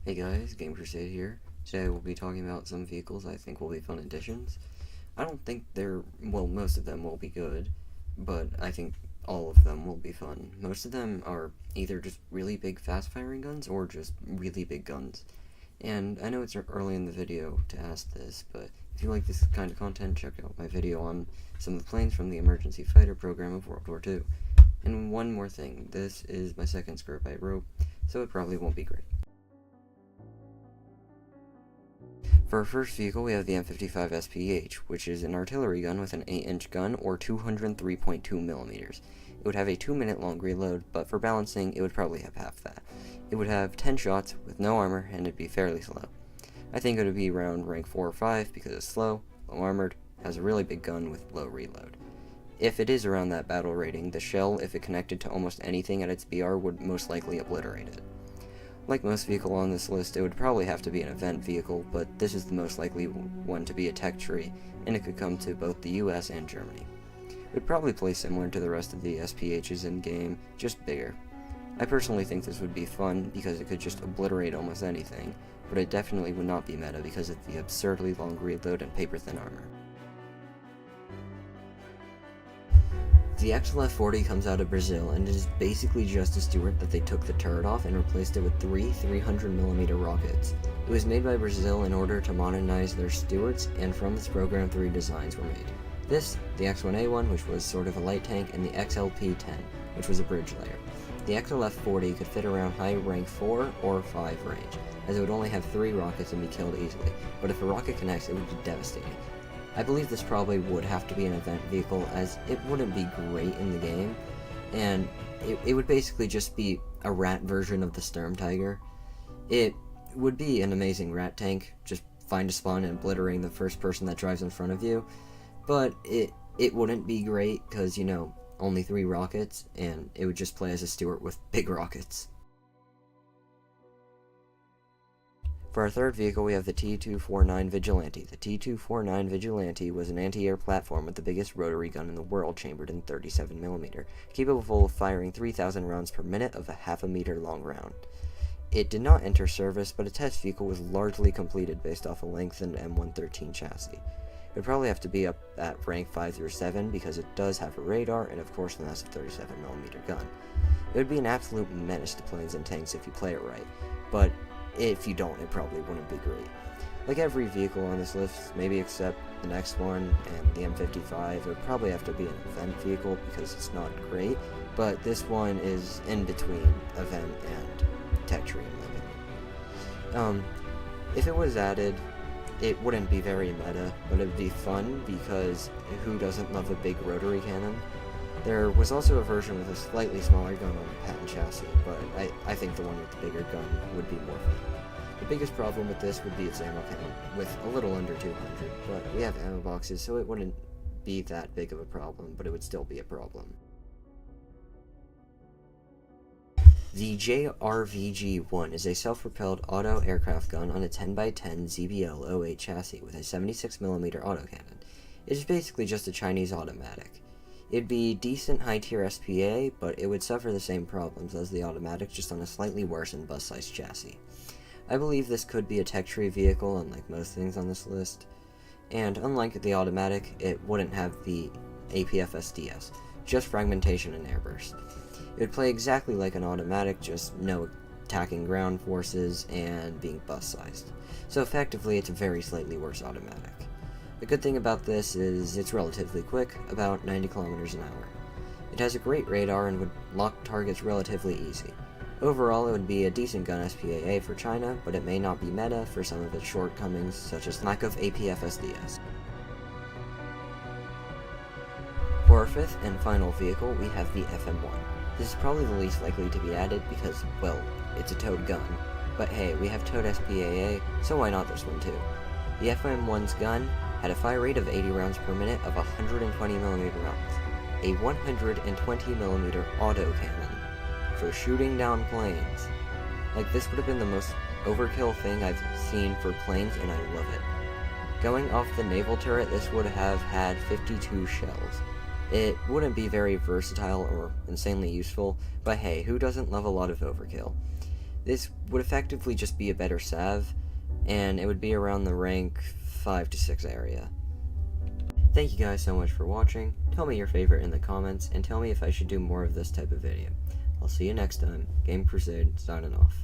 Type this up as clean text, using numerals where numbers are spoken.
Hey guys, Game Crusade here. Today we'll be talking about some vehicles I think will be fun additions. I don't think most of them will be good, but I think all of them will be fun. Most of them are either just really big fast-firing guns or just really big guns. And I know it's early in the video to ask this, but if you like this kind of content, check out my video on some of the planes from the emergency fighter program of World War II. And one more thing, this is my second script I wrote, so it probably won't be great. For our first vehicle, we have the M55 SPH, which is an artillery gun with an 8-inch gun, or 203.2 millimeters. It would have a 2-minute long reload, but for balancing, it would probably have half that. It would have 10 shots with no armor, and it'd be fairly slow. I think it would be around rank 4 or 5 because it's slow, low armored, has a really big gun with low reload. If it is around that battle rating, the shell, if it connected to almost anything at its BR, would most likely obliterate it. Like most vehicles on this list, it would probably have to be an event vehicle, but this is the most likely one to be a tech tree, and it could come to both the US and Germany. It would probably play similar to the rest of the SPHs in-game, just bigger. I personally think this would be fun because it could just obliterate almost anything, but it definitely would not be meta because of the absurdly long reload and paper-thin armor. The XLF-40 comes out of Brazil, and it is basically just a Stuart that they took the turret off and replaced it with three 300mm rockets. It was made by Brazil in order to modernize their Stuarts, and from this program 3 designs were made. This, the X1A1, which was sort of a light tank, and the XLP-10, which was a bridge layer. The XLF-40 could fit around high rank 4 or 5 range, as it would only have 3 rockets and be killed easily, but if a rocket connects, it would be devastating. I believe this probably would have to be an event vehicle, as it wouldn't be great in the game, and it would basically just be a rat version of the Sturm Tiger. It would be an amazing rat tank, just find a spawn and obliterating the first person that drives in front of you, but it wouldn't be great because, you know, only 3 rockets, and it would just play as a Stuart with big rockets. For our third vehicle, we have the T-249 Vigilante. The T-249 Vigilante was an anti-air platform with the biggest rotary gun in the world, chambered in 37mm, capable of firing 3,000 rounds per minute of a half-a-meter long round. It did not enter service, but a test vehicle was largely completed based off a lengthened M113 chassis. It would probably have to be up at rank 5 through 7 because it does have a radar and, of course, a massive 37mm gun. It would be an absolute menace to planes and tanks if you play it right, but if you don't, it probably wouldn't be great. Like every vehicle on this list, maybe except the next one and the M55, it would probably have to be an event vehicle because it's not great, but this one is in between event and tech tree in my opinion. If it was added, it wouldn't be very meta, but it would be fun because who doesn't love a big rotary cannon? There was also a version with a slightly smaller gun on a patent chassis, but I think the one with the bigger gun would be more fun. The biggest problem with this would be its ammo count, with a little under 200, but we have ammo boxes, so it wouldn't be that big of a problem, but it would still be a problem. The JRVG-1 is a self-propelled auto aircraft gun on a 10x10 ZBL-08 chassis with a 76mm autocannon. It is basically just a Chinese automatic. It'd be decent high-tier SPA, but it would suffer the same problems as the automatic, just on a slightly worse and bus-sized chassis. I believe this could be a tech tree vehicle, unlike most things on this list, and unlike the automatic, it wouldn't have the APF SDS, just fragmentation and airburst. It would play exactly like an automatic, just no attacking ground forces and being bus-sized. So effectively, it's a very slightly worse automatic. The good thing about this is it's relatively quick, about 90 kilometers an hour. It has a great radar and would lock targets relatively easy. Overall, it would be a decent gun SPAA for China, but it may not be meta for some of its shortcomings, such as lack of APF SDS. For our fifth and final vehicle, we have the FM-1. This is probably the least likely to be added because, well, it's a towed gun. But hey, we have towed SPAA, so why not this one too? The FM-1's gun had a fire rate of 80 rounds per minute of 120mm rounds, a 120mm autocannon for shooting down planes. Like, this would have been the most overkill thing I've seen for planes, and I love it. Going off the naval turret, this would have had 52 shells. It wouldn't be very versatile or insanely useful, but hey, who doesn't love a lot of overkill? This would effectively just be a better Sav, and it would be around the rank 5 to 6 area. Thank you guys so much for watching. Tell me your favorite in the comments, and tell me if I should do more of this type of video. I'll see you next time. Game Crusade, signing off.